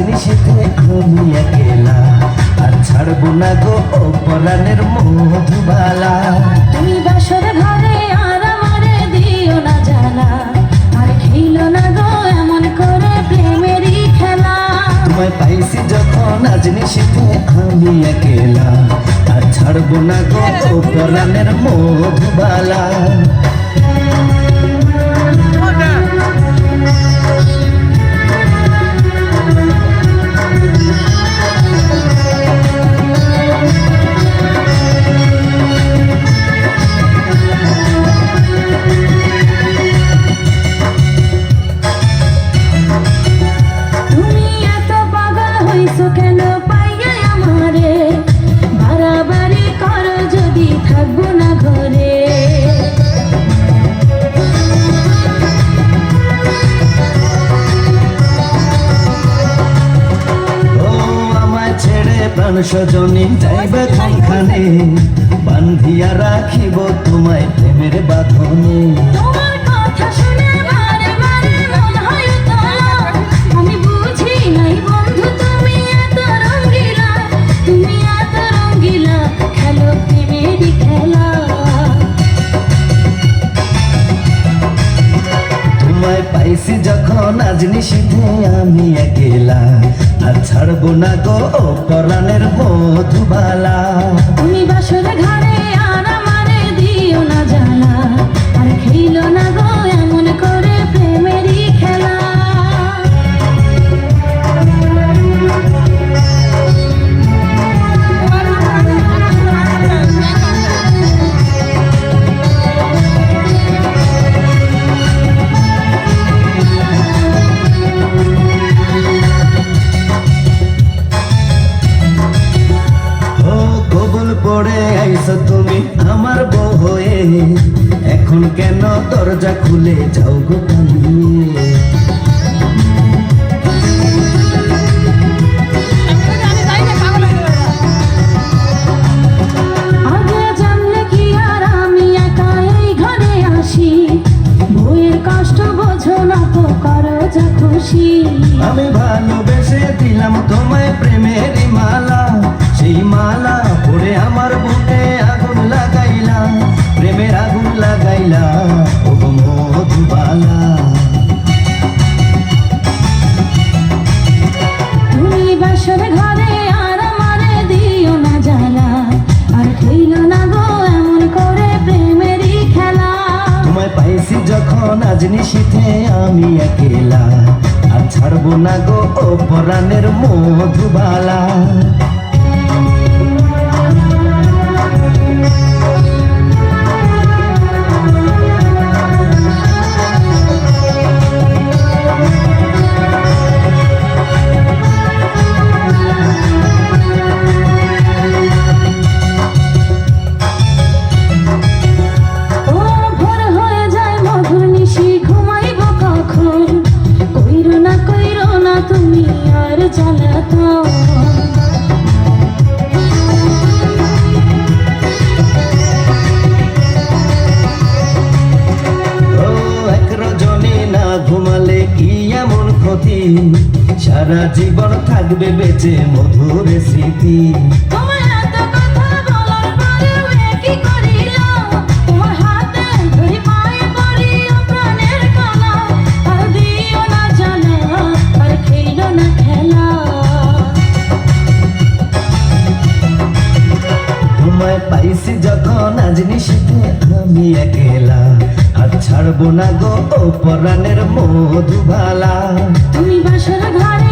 নিশীথে আমি একেলা, আর ছাড়বো না গো পরাণের মধুবালা। তুমি বাসর ঘরে আর আমারে দিও না জানা, আর খেলো না গো এমন করে প্রেমেরই খেলা। তোমায় পাইছি যখন আজ নিশীথে আমি একেলা, আর ছাড়বো না গো পরাণের মধুবালা। কেন পাইয়া আমারে বাড়াবাড়ি করো যদি থাকবো না ঘরে। ও আমায় ছেড়ে প্রাণ স্বজনী যাইবে খাইখানে, বান্ধিয়া রাখিব তোমায় প্রেমের বাঁধনে। তোমার কথা শুনে বারে বারে মন হয় উতলা, আমি বুঝি নাই বন্ধু তুমি এত রঙ্গিলা, তুমি এত রঙ্গিলা, খেলো প্রেমেরই খেলা। তোমায় পাইছি যখন আজ নিশীথে আমি একেলা, আর ছাড়বো না গো পরাণের মধুবালা। তুমি বাসর ঘরে আর আমারে দিও না জানা, আর খেলো না গো এমন করে প্রেমেরই খেলা। পড়ে আইছো তুমি আমার বউ হয়ে, এখন কেন দরজা খুলে যাও গো পালিয়ে। আগে জানলে কি আর আমি একা এই ঘরে আসি, বউয়ের কষ্ট বোঝো না তো করো যা খুশি। আমি ভালোবেসে দিলাম তোমায় প্রেমেরই মালা, সেই মালা পরে আমার বুকে আগুন লাগাইলা, প্রেমের আগুন লাগাইলা ও মধুবালা। তুমি বাসর ঘরে আর আমারে দিও না জানা, আর খেলো না গো এমন করে প্রেমেরই খেলা। তোমায় পাইছি যখন আজ নিশীথে আমি একেলা, আর ছাড়বো না গো পরাণের মধুবালা। তুমি আর জ্বালাতো এক রজনী না ঘুমালে কি এমন ক্ষতি, সারা জীবন থাকবে বেঁচে মধুর স্মৃতি। তোমার এত কথা বলার পরেও কি করিলা, তোমার হাতে ধরি পায়ে পড়ি প্রাণের কালা, আর দিও না জানা, আর খেলো না খেলা। তোমায় পাইছি যখন আজ নিশীথে আমি একেলা, আর ছাড়বো না গো পরাণের মধুবালা। তুমি বাসর ঘরে